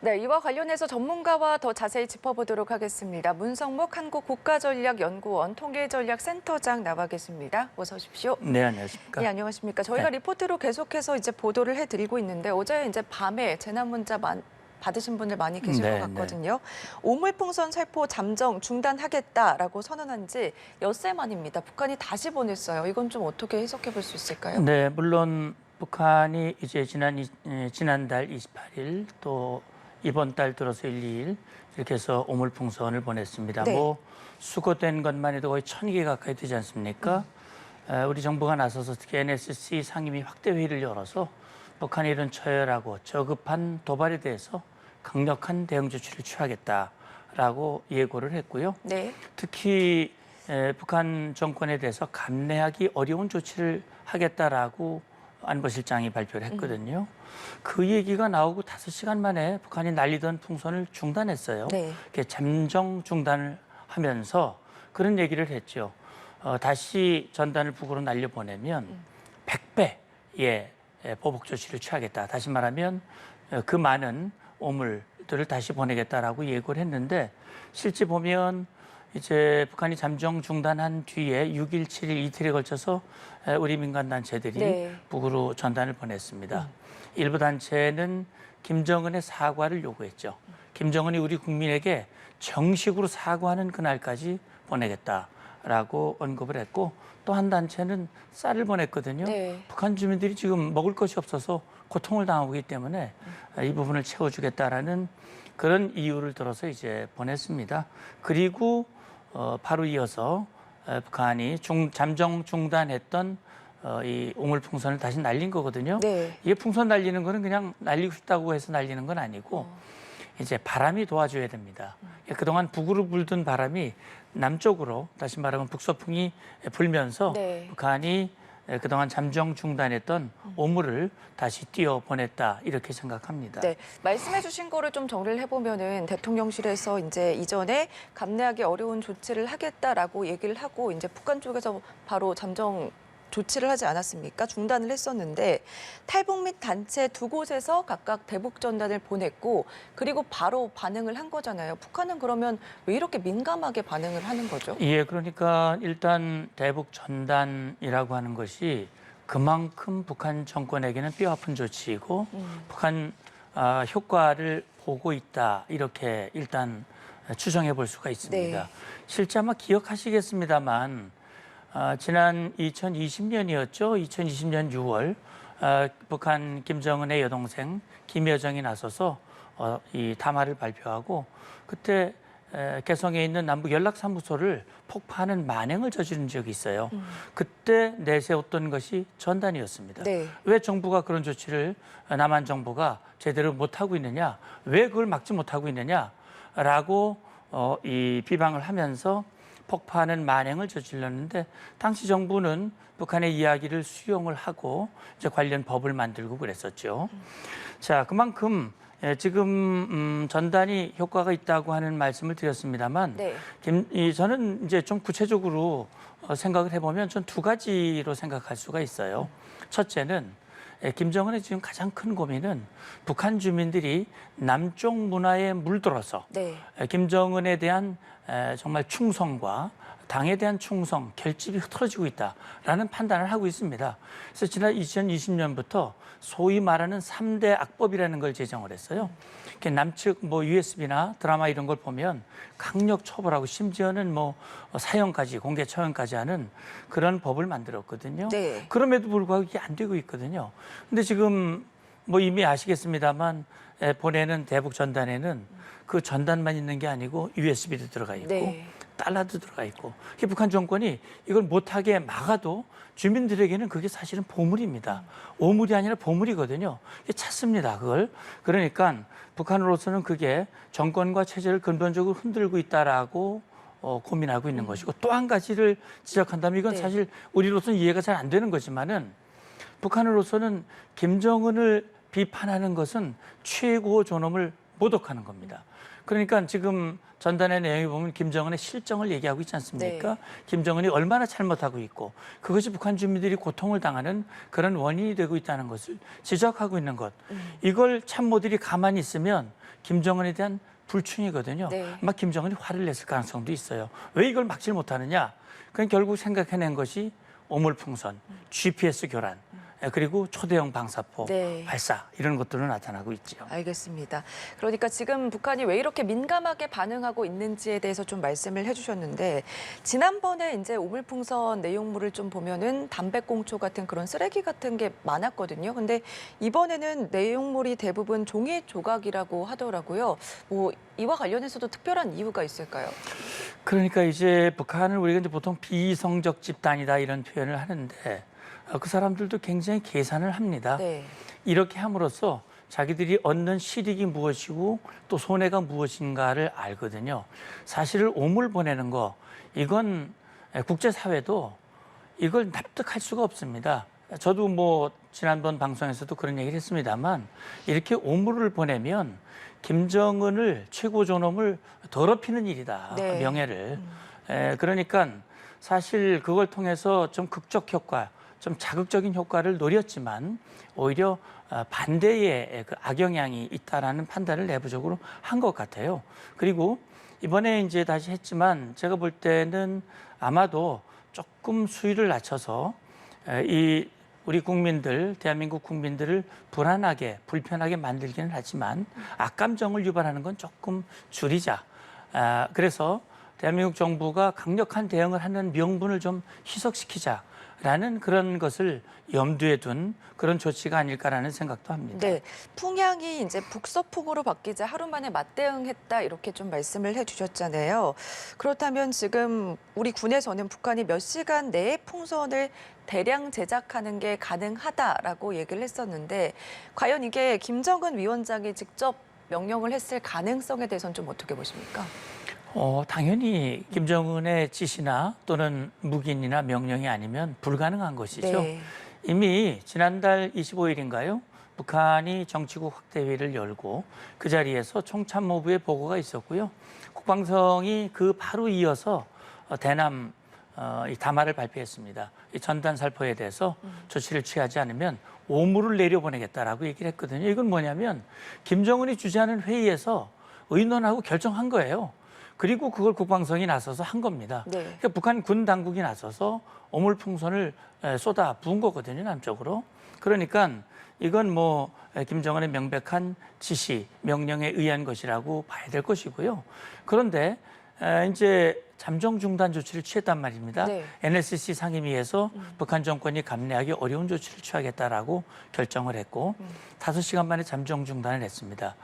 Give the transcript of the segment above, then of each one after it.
네, 이와 관련해서 전문가와 더 자세히 짚어보도록 하겠습니다. 문성목 한국국가전략연구원 통일전략센터장 나와 계십니다. 어서 오십시오. 네, 안녕하십니까. 네, 안녕하십니까. 저희가 리포트로 계속해서 이제 보도를 해드리고 있는데 어제 이제 밤에 재난 문자 받으신 분들 많이 계실 것 같거든요. 오물풍선 살포 잠정 중단하겠다라고 선언한 지 엿새 만입니다. 북한이 다시 보냈어요. 이건 좀 어떻게 해석해 볼 수 있을까요? 네, 물론 북한이 이제 지난달 28일 또 이번 달 들어서 1, 2일 이렇게 해서 오물풍선을 보냈습니다. 네. 뭐 수거된 것만 해도 거의 1000개 가까이 되지 않습니까? 우리 정부가 나서서 특히 NSC 상임위 확대 회의를 열어서 북한의 이런 처열하고 저급한 도발에 대해서 강력한 대응 조치를 취하겠다라고 예고를 했고요. 네. 특히 북한 정권에 대해서 감내하기 어려운 조치를 하겠다라고 안보실장이 발표를 했거든요. 그 얘기가 나오고 5시간 만에 북한이 날리던 풍선을 중단했어요. 네. 이렇게 잠정 중단을 하면서 그런 얘기를 했죠. 다시 전단을 북으로 날려보내면 100배의 보복 조치를 취하겠다. 다시 말하면 그 많은 오물들을 다시 보내겠다라고 예고를 했는데 실제 보면 이제 북한이 잠정 중단한 뒤에 6일, 7일 이틀에 걸쳐서 우리 민간단체들이 북으로 전단을 보냈습니다. 일부 단체는 김정은의 사과를 요구했죠. 김정은이 우리 국민에게 정식으로 사과하는 그날까지 보내겠다라고 언급을 했고 또 한 단체는 쌀을 보냈거든요. 북한 주민들이 지금 먹을 것이 없어서 고통을 당하고 있기 때문에 이 부분을 채워주겠다라는 그런 이유를 들어서 이제 보냈습니다. 그리고 바로 이어서 북한이 잠정 중단했던 이 오물풍선을 다시 날린 거거든요. 이게 풍선 날리는 거는 그냥 날리고 싶다고 해서 날리는 건 아니고 이제 바람이 도와줘야 됩니다. 그동안 북으로 불던 바람이 남쪽으로 다시 말하면 북서풍이 불면서 북한이 그동안 잠정 중단했던 오물을 다시 띄워보냈다 이렇게 생각합니다. 네, 말씀해 주신 거를 좀 정리를 해보면은 대통령실에서 이제 이전에 감내하기 어려운 조치를 하겠다라고 얘기를 하고 이제 북한 쪽에서 바로 잠정 조치를 하지 않았습니까? 중단을 했었는데 탈북 및 단체 두 곳에서 각각 대북 전단을 보냈고 그리고 바로 반응을 한 거잖아요. 북한은 그러면 왜 이렇게 민감하게 반응을 하는 거죠? 예, 그러니까 일단 대북 전단이라고 하는 것이 그만큼 북한 정권에게는 뼈아픈 조치이고 북한 효과를 보고 있다 이렇게 일단 추정해 볼 수가 있습니다. 실제 아마 기억하시겠습니다만 지난 2020년이었죠. 2020년 6월 북한 김정은의 여동생 김여정이 나서서 이 담화를 발표하고 그때 개성에 있는 남북 연락사무소를 폭파하는 만행을 저지른 적이 있어요. 그때 내세웠던 것이 전단이었습니다. 왜 정부가 그런 조치를 남한 정부가 제대로 못하고 있느냐, 왜 그걸 막지 못하고 있느냐라고 이 비방을 하면서 폭파하는 만행을 저질렀는데 당시 정부는 북한의 이야기를 수용을 하고 이제 관련 법을 만들고 그랬었죠. 자, 그만큼 지금 전단이 효과가 있다고 하는 말씀을 드렸습니다만 저는 이제 좀 구체적으로 생각을 해보면 전 두 가지로 생각할 수가 있어요. 첫째는 김정은의 지금 가장 큰 고민은 북한 주민들이 남쪽 문화에 물들어서 김정은에 대한 정말 충성과 당에 대한 충성, 결집이 흐트러지고 있다라는 판단을 하고 있습니다. 그래서 지난 2020년부터 소위 말하는 3대 악법이라는 걸 제정을 했어요. 남측 뭐 USB나 드라마 이런 걸 보면 강력 처벌하고 심지어는 뭐 사형까지 공개 처형까지 하는 그런 법을 만들었거든요. 그럼에도 불구하고 이게 안 되고 있거든요. 근데 지금 뭐 이미 아시겠습니다만 보내는 대북 전단에는 그 전단만 있는 게 아니고 USB도 들어가 있고 달러도 들어가 있고 북한 정권이 이걸 못하게 막아도 주민들에게는 그게 사실은 보물입니다. 오물이 아니라 보물이거든요. 찾습니다, 그걸. 그러니까 북한으로서는 그게 정권과 체제를 근본적으로 흔들고 있다라고 고민하고 있는 것이고 또 한 가지를 지적한다면 이건 사실 우리로서는 이해가 잘 안 되는 거지만은 북한으로서는 김정은을 비판하는 것은 최고 존엄을 모독하는 겁니다. 그러니까 지금 전단의 내용을 보면 김정은의 실정을 얘기하고 있지 않습니까? 김정은이 얼마나 잘못하고 있고 그것이 북한 주민들이 고통을 당하는 그런 원인이 되고 있다는 것을 지적하고 있는 것. 이걸 참모들이 가만히 있으면 김정은에 대한 불충이거든요. 네. 아마 김정은이 화를 냈을 가능성도 있어요. 왜 이걸 막질 못하느냐? 그건 결국 생각해낸 것이 오물풍선, GPS 교란, 그리고 초대형 방사포 네. 발사 이런 것들로 나타나고 있죠. 알겠습니다. 그러니까 지금 북한이 왜 이렇게 민감하게 반응하고 있는지에 대해서 좀 말씀을 해주셨는데 지난번에 이제 오물풍선 내용물을 좀 보면은 담배꽁초 같은 그런 쓰레기 같은 게 많았거든요. 근데 이번에는 내용물이 대부분 종이 조각이라고 하더라고요. 뭐 이와 관련해서도 특별한 이유가 있을까요? 그러니까 이제 북한을 우리가 이제 보통 비이성적 집단이다 이런 표현을 하는데 그 사람들도 굉장히 계산을 합니다. 네. 이렇게 함으로써 자기들이 얻는 실익이 무엇이고 또 손해가 무엇인가를 알거든요. 사실 오물 보내는 거 이건 국제사회도 이걸 납득할 수가 없습니다. 저도 뭐 지난번 방송에서도 그런 얘기를 했습니다만 이렇게 오물을 보내면 김정은을 최고 존엄을 더럽히는 일이다. 네. 명예를. 그러니까 사실 그걸 통해서 좀 극적 효과, 좀 자극적인 효과를 노렸지만 오히려 반대의 그 악영향이 있다라는 판단을 내부적으로 한 것 같아요. 그리고 이번에 이제 다시 했지만 제가 볼 때는 아마도 조금 수위를 낮춰서 이 우리 국민들, 대한민국 국민들을 불안하게, 불편하게 만들기는 하지만 악감정을 유발하는 건 조금 줄이자. 그래서 대한민국 정부가 강력한 대응을 하는 명분을 좀 희석시키자라는 그런 것을 염두에 둔 그런 조치가 아닐까라는 생각도 합니다. 네, 풍향이 이제 북서풍으로 바뀌자 하루 만에 맞대응했다 이렇게 좀 말씀을 해주셨잖아요. 그렇다면 지금 우리 군에서는 북한이 몇 시간 내에 풍선을 대량 제작하는 게 가능하다라고 얘기를 했었는데 과연 이게 김정은 위원장이 직접 명령을 했을 가능성에 대해서는 좀 어떻게 보십니까? 당연히 김정은의 지시나 또는 묵인이나 명령이 아니면 불가능한 것이죠. 네. 이미 지난달 25일인가요? 북한이 정치국 확대회의를 열고 그 자리에서 총참모부의 보고가 있었고요. 국방성이 그 바로 이어서 대남 이 담화를 발표했습니다. 이 전단 살포에 대해서 조치를 취하지 않으면 오물을 내려보내겠다라고 얘기를 했거든요. 이건 뭐냐면 김정은이 주재하는 회의에서 의논하고 결정한 거예요. 그리고 그걸 국방성이 나서서 한 겁니다. 네. 그러니까 북한 군 당국이 나서서 오물풍선을 쏟아 부은 거거든요, 남쪽으로. 그러니까 이건 뭐 김정은의 명백한 지시, 명령에 의한 것이라고 봐야 될 것이고요. 그런데 이제 잠정 중단 조치를 취했단 말입니다. 네. NSC 상임위에서 북한 정권이 감내하기 어려운 조치를 취하겠다라고 결정을 했고 5시간 만에 잠정 중단을 했습니다.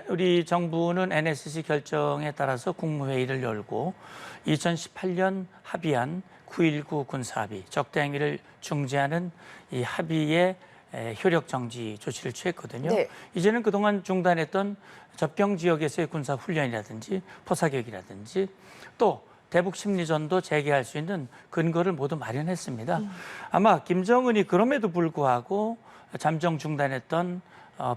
우리 정부는 NSC 결정에 따라서 국무회의를 열고 2018년 합의한 9.19 군사합의, 적대행위를 중재하는 이 합의의 효력 정지 조치를 취했거든요. 네. 이제는 그동안 중단했던 접경 지역에서의 군사 훈련이라든지 포사격이라든지 또 대북 심리전도 재개할 수 있는 근거를 모두 마련했습니다. 아마 김정은이 그럼에도 불구하고 잠정 중단했던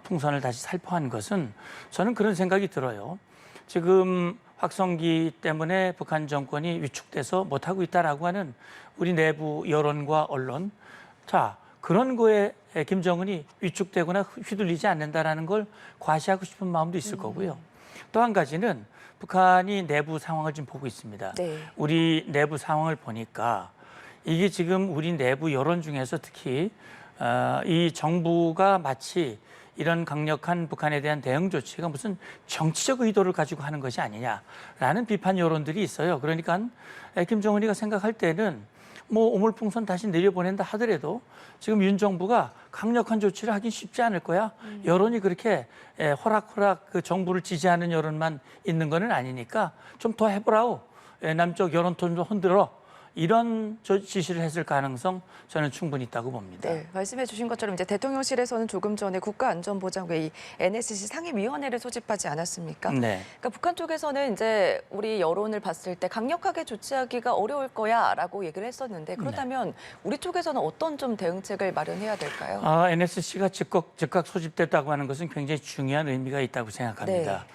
풍선을 다시 살포한 것은 저는 그런 생각이 들어요. 지금 확성기 때문에 북한 정권이 위축돼서 못하고 있다라고 하는 우리 내부 여론과 언론, 자 그런 거에 김정은이 위축되거나 휘둘리지 않는다라는 걸 과시하고 싶은 마음도 있을 거고요. 또 한 가지는 북한이 내부 상황을 좀 보고 있습니다. 네. 우리 내부 상황을 보니까 이게 지금 우리 내부 여론 중에서 특히 이 정부가 마치 이런 강력한 북한에 대한 대응 조치가 무슨 정치적 의도를 가지고 하는 것이 아니냐라는 비판 여론들이 있어요. 그러니까 김정은이가 생각할 때는 뭐 오물풍선 다시 내려보낸다 하더라도 지금 윤 정부가 강력한 조치를 하긴 쉽지 않을 거야. 여론이 그렇게 호락호락 그 정부를 지지하는 여론만 있는 거는 아니니까 좀 더 해보라오. 남쪽 여론톤 좀 흔들어. 이런 지시를 했을 가능성 저는 충분히 있다고 봅니다. 네, 말씀해 주신 것처럼 이제 대통령실에서는 조금 전에 국가안전보장회의 NSC 상임위원회를 소집하지 않았습니까? 네. 그러니까 북한 쪽에서는 이제 우리 여론을 봤을 때 강력하게 조치하기가 어려울 거야라고 얘기를 했었는데 그렇다면 우리 쪽에서는 어떤 좀 대응책을 마련해야 될까요? NSC가 즉각 소집됐다고 하는 것은 굉장히 중요한 의미가 있다고 생각합니다.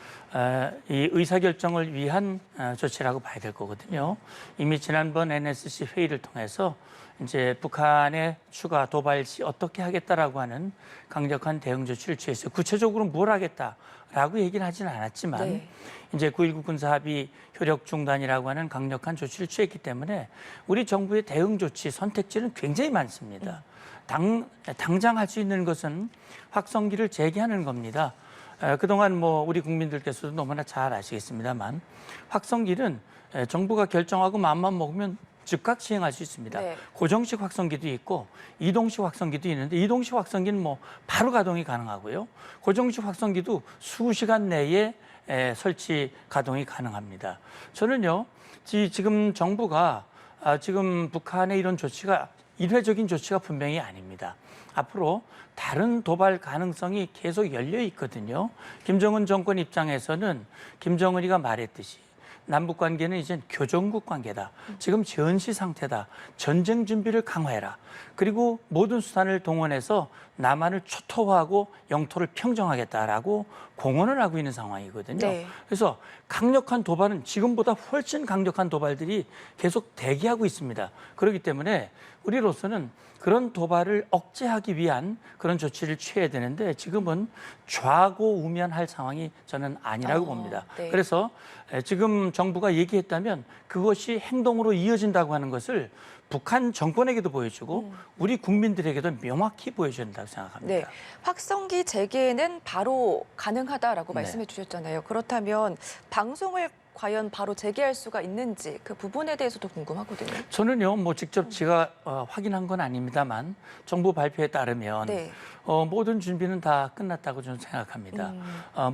이 의사결정을 위한 조치라고 봐야 될 거거든요. 이미 지난번 NSC 회의를 통해서 이제 북한의 추가 도발 시 어떻게 하겠다라고 하는 강력한 대응 조치를 취했어요. 구체적으로 뭘 하겠다라고 얘기는 하지는 않았지만 네. 이제 9.19 군사합의 효력 중단이라고 하는 강력한 조치를 취했기 때문에 우리 정부의 대응 조치 선택지는 굉장히 많습니다. 당장 할 수 있는 것은 확성기를 재개하는 겁니다. 그동안 뭐 우리 국민들께서도 너무나 잘 아시겠습니다만 확성기는 정부가 결정하고 마음만 먹으면 즉각 시행할 수 있습니다. 네. 고정식 확성기도 있고 이동식 확성기도 있는데 이동식 확성기는 뭐 바로 가동이 가능하고요. 고정식 확성기도 수시간 내에 설치 가동이 가능합니다. 저는요, 지금 정부가 지금 북한의 이런 조치가 일회적인 조치가 분명히 아닙니다. 앞으로 다른 도발 가능성이 계속 열려 있거든요. 김정은 정권 입장에서는 김정은이가 말했듯이 남북 관계는 이제 교전국 관계다. 지금 전시 상태다. 전쟁 준비를 강화해라. 그리고 모든 수단을 동원해서 남한을 초토화하고 영토를 평정하겠다라고 공언을 하고 있는 상황이거든요. 네. 그래서 강력한 도발은 지금보다 훨씬 강력한 도발들이 계속 대기하고 있습니다. 그렇기 때문에 우리로서는 그런 도발을 억제하기 위한 그런 조치를 취해야 되는데 지금은 좌고우면할 상황이 저는 아니라고 봅니다. 네. 그래서 지금 정부가 얘기했다면 그것이 행동으로 이어진다고 하는 것을 북한 정권에게도 보여주고 우리 국민들에게도 명확히 보여줘야 된다고 생각합니다. 네, 확성기 재개는 바로 가능하다라고 네. 말씀해 주셨잖아요. 그렇다면 방송을 과연 바로 재개할 수가 있는지 그 부분에 대해서도 궁금하거든요. 저는요, 뭐 직접 제가 확인한 건 아닙니다만 정부 발표에 따르면 네. 모든 준비는 다 끝났다고 저는 생각합니다.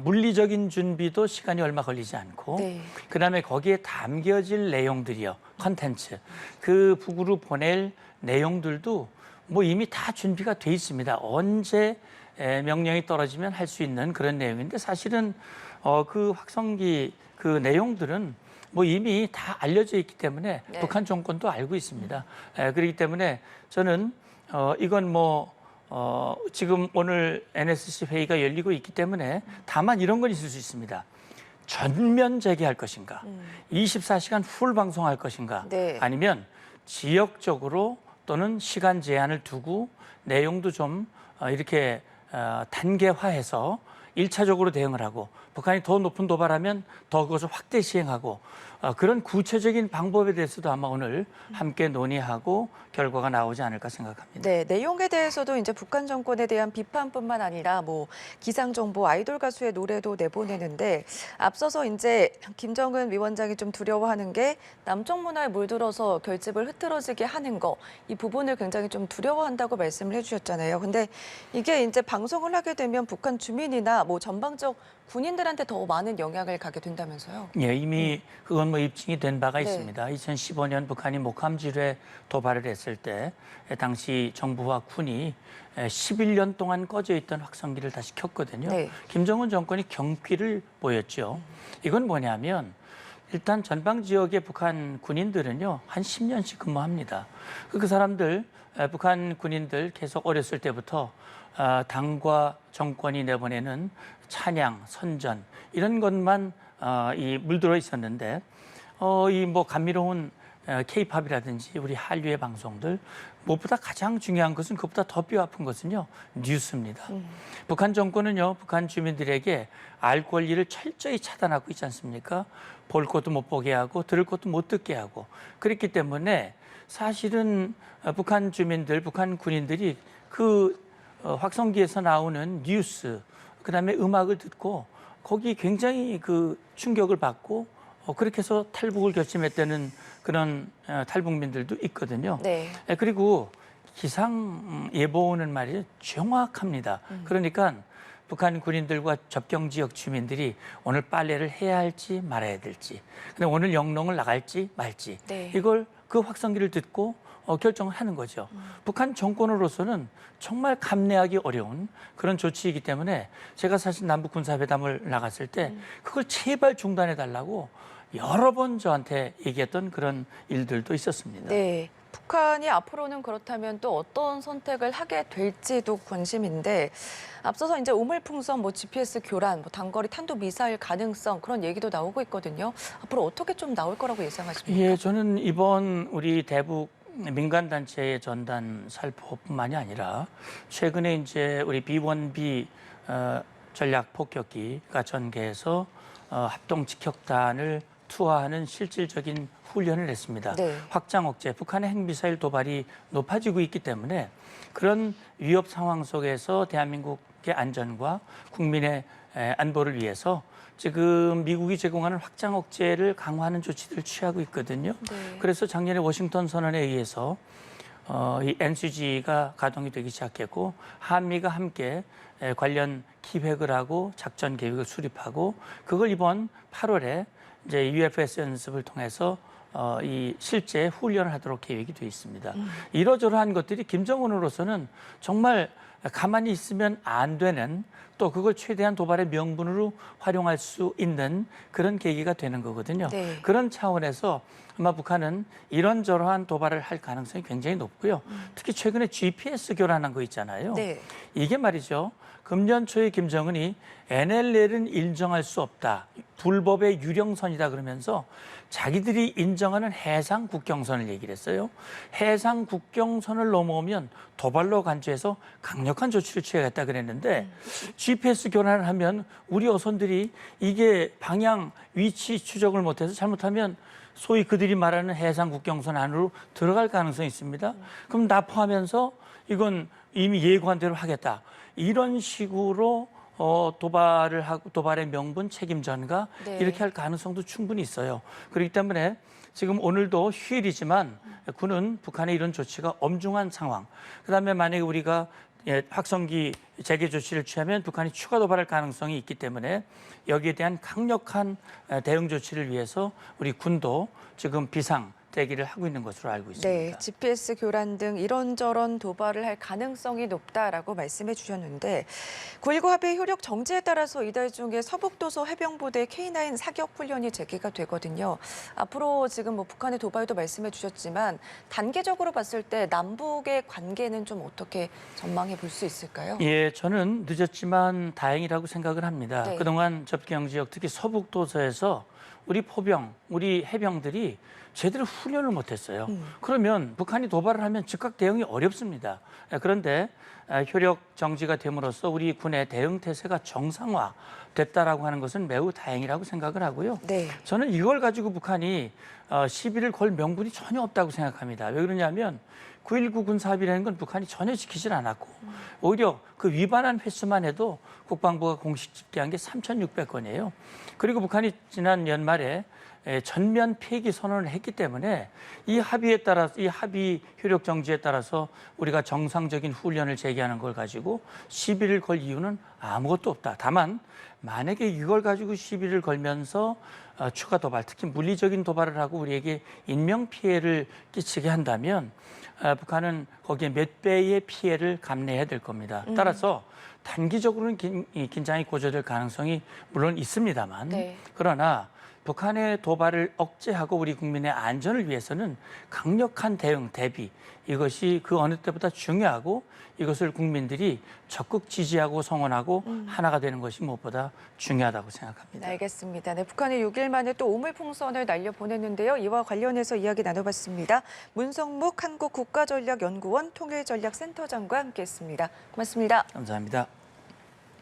물리적인 준비도 시간이 얼마 걸리지 않고 네. 그다음에 거기에 담겨질 내용들이요, 컨텐츠, 그 북으로 보낼 내용들도 뭐 이미 다 준비가 돼 있습니다. 언제 명령이 떨어지면 할 수 있는 그런 내용인데 사실은 그 확성기 그 내용들은 뭐 이미 다 알려져 있기 때문에 네. 북한 정권도 알고 있습니다. 그렇기 때문에 저는 이건 뭐 지금 오늘 NSC 회의가 열리고 있기 때문에 다만 이런 건 있을 수 있습니다. 전면 재개할 것인가, 24시간 풀 방송할 것인가, 네. 아니면 지역적으로 또는 시간 제한을 두고 내용도 좀 이렇게 단계화해서 1차적으로 대응을 하고 북한이 더 높은 도발하면 더 그것을 확대 시행하고 그런 구체적인 방법에 대해서도 아마 오늘 함께 논의하고 결과가 나오지 않을까 생각합니다. 네, 내용에 대해서도 이제 북한 정권에 대한 비판뿐만 아니라 뭐 기상 정보, 아이돌 가수의 노래도 내보내는데 앞서서 이제 김정은 위원장이 좀 두려워하는 게 남쪽 문화에 물들어서 결집을 흐트러지게 하는 거, 이 부분을 굉장히 좀 두려워한다고 말씀을 해주셨잖아요. 근데 이게 이제 방송을 하게 되면 북한 주민이나 뭐 전방적 군인들한테 더 많은 영향을 가게 된다면서요? 예, 이미 그건 뭐 입증이 된 바가 네. 있습니다. 2015년 북한이 목함지뢰 도발을 했을 때 당시 정부와 군이 11년 동안 꺼져 있던 확성기를 다시 켰거든요. 네. 김정은 정권이 경피를 보였죠. 이건 뭐냐면 일단 전방 지역의 북한 군인들은요, 한 10년씩 근무합니다. 그 사람들, 북한 군인들 계속 어렸을 때부터 당과 정권이 내보내는 찬양, 선전 이런 것만 이 물들어 있었는데 이 뭐 감미로운 K-팝이라든지 우리 한류의 방송들 무엇보다 가장 중요한 것은 그것보다 더 뼈아픈 것은요, 뉴스입니다. 북한 정권은요, 북한 주민들에게 알 권리를 철저히 차단하고 있지 않습니까? 볼 것도 못 보게 하고 들을 것도 못 듣게 하고 그렇기 때문에 사실은 북한 주민들, 북한 군인들이 그 확성기에서 나오는 뉴스, 그다음에 음악을 듣고 거기 굉장히 그 충격을 받고 그렇게 해서 탈북을 결심했다는 그런 탈북민들도 있거든요. 네. 그리고 기상 예보는 말이 정확합니다. 그러니까 북한 군인들과 접경 지역 주민들이 오늘 빨래를 해야 할지 말아야 될지, 근데 오늘 영농을 나갈지 말지, 네. 이걸 그 확성기를 듣고 결정을 하는 거죠. 북한 정권으로서는 정말 감내하기 어려운 그런 조치이기 때문에 제가 사실 남북 군사회담을 나갔을 때 그걸 제발 중단해 달라고 여러 번 저한테 얘기했던 그런 일들도 있었습니다. 네. 북한이 앞으로는 그렇다면 또 어떤 선택을 하게 될지도 관심인데 앞서서 이제 우물풍선, GPS 교란, 단거리 탄도 미사일 가능성 그런 얘기도 나오고 있거든요. 앞으로 어떻게 좀 나올 거라고 예상하십니까? 예, 저는 이번 우리 대북 민간 단체의 전단 살포뿐만이 아니라 최근에 이제 우리 B1B 전략 폭격기가 전개해서 합동 직격탄을 투하하는 실질적인 훈련을 했습니다. 네. 확장 억제, 북한의 핵미사일 도발이 높아지고 있기 때문에 그런 위협 상황 속에서 대한민국의 안전과 국민의 안보를 위해서 지금 미국이 제공하는 확장 억제를 강화하는 조치들을 취하고 있거든요. 네. 그래서 작년에 워싱턴 선언에 의해서 이 NCG가 가동이 되기 시작했고 한미가 함께 관련 기획을 하고 작전 계획을 수립하고 그걸 이번 8월에 이제 UFS 연습을 통해서 이 실제 훈련을 하도록 계획이 되어 있습니다. 이러저러한 것들이 김정은으로서는 정말 가만히 있으면 안 되는 또 그걸 최대한 도발의 명분으로 활용할 수 있는 그런 계기가 되는 거거든요. 네. 그런 차원에서 아마 북한은 이런저러한 도발을 할 가능성이 굉장히 높고요. 특히 최근에 GPS 교란한 거 있잖아요. 네. 이게 말이죠. 금년 초에 김정은이 NLL은 인정할 수 없다. 불법의 유령선이다 그러면서 자기들이 인정하는 해상 국경선을 얘기를 했어요. 해상 국경선을 넘어오면 도발로 간주해서 강력한 조치를 취하겠다 그랬는데 GPS 교란을 하면 우리 어선들이 이게 방향 위치 추적을 못해서 잘못하면 소위 그들이 말하는 해상 국경선 안으로 들어갈 가능성이 있습니다. 그럼 납포하면서 이건 이미 예고한 대로 하겠다. 이런 식으로 도발을 하고 도발의 명분 책임 전가 네. 이렇게 할 가능성도 충분히 있어요. 그렇기 때문에 지금 오늘도 휴일이지만 군은 북한의 이런 조치가 엄중한 상황. 그다음에 만약에 우리가 확성기 재개 조치를 취하면 북한이 추가 도발할 가능성이 있기 때문에 여기에 대한 강력한 대응 조치를 위해서 우리 군도 지금 비상 대기를 하고 있는 것으로 알고 있습니다. 네, GPS 교란 등 이런저런 도발을 할 가능성이 높다라고 말씀해 주셨는데 9.19 합의 효력 정지에 따라서 이달 중에 서북도서 해병부대 K9 사격 훈련이 재개가 되거든요. 앞으로 지금 북한의 도발도 말씀해 주셨지만 단계적으로 봤을 때 남북의 관계는 좀 어떻게 전망해 볼 수 있을까요? 예, 저는 늦었지만 다행이라고 생각을 합니다. 네. 그동안 접경 지역, 특히 서북도서에서 우리 포병, 우리 해병들이 제대로 훈련을 못했어요. 그러면 북한이 도발을 하면 즉각 대응이 어렵습니다. 그런데 효력 정지가 됨으로써 우리 군의 대응 태세가 정상화됐다라고 하는 것은 매우 다행이라고 생각을 하고요. 네. 저는 이걸 가지고 북한이 시비를 걸 명분이 전혀 없다고 생각합니다. 왜 그러냐면 9.19 군사합의라는 건 북한이 전혀 지키질 않았고 오히려 그 위반한 횟수만 해도 국방부가 공식 집계한 게 3,600건이에요. 그리고 북한이 지난 연말에 전면 폐기 선언을 했기 때문에 이 합의에 따라서 이 합의 효력 정지에 따라서 우리가 정상적인 훈련을 재개하는 걸 가지고 시비를 걸 이유는 아무것도 없다. 다만 만약에 이걸 가지고 시비를 걸면서 추가 도발, 특히 물리적인 도발을 하고 우리에게 인명 피해를 끼치게 한다면 북한은 거기에 몇 배의 피해를 감내해야 될 겁니다. 따라서 단기적으로는 긴장이 고조될 가능성이 물론 있습니다만 네. 그러나 북한의 도발을 억제하고 우리 국민의 안전을 위해서는 강력한 대응, 대비 이것이 그 어느 때보다 중요하고 이것을 국민들이 적극 지지하고 성원하고 하나가 되는 것이 무엇보다 중요하다고 생각합니다. 네, 알겠습니다. 네, 북한이 6일 만에 또 우물풍선을 날려보냈는데요. 이와 관련해서 이야기 나눠봤습니다. 문성묵 한국국가전략연구원 통일전략센터장과 함께했습니다. 고맙습니다. 감사합니다.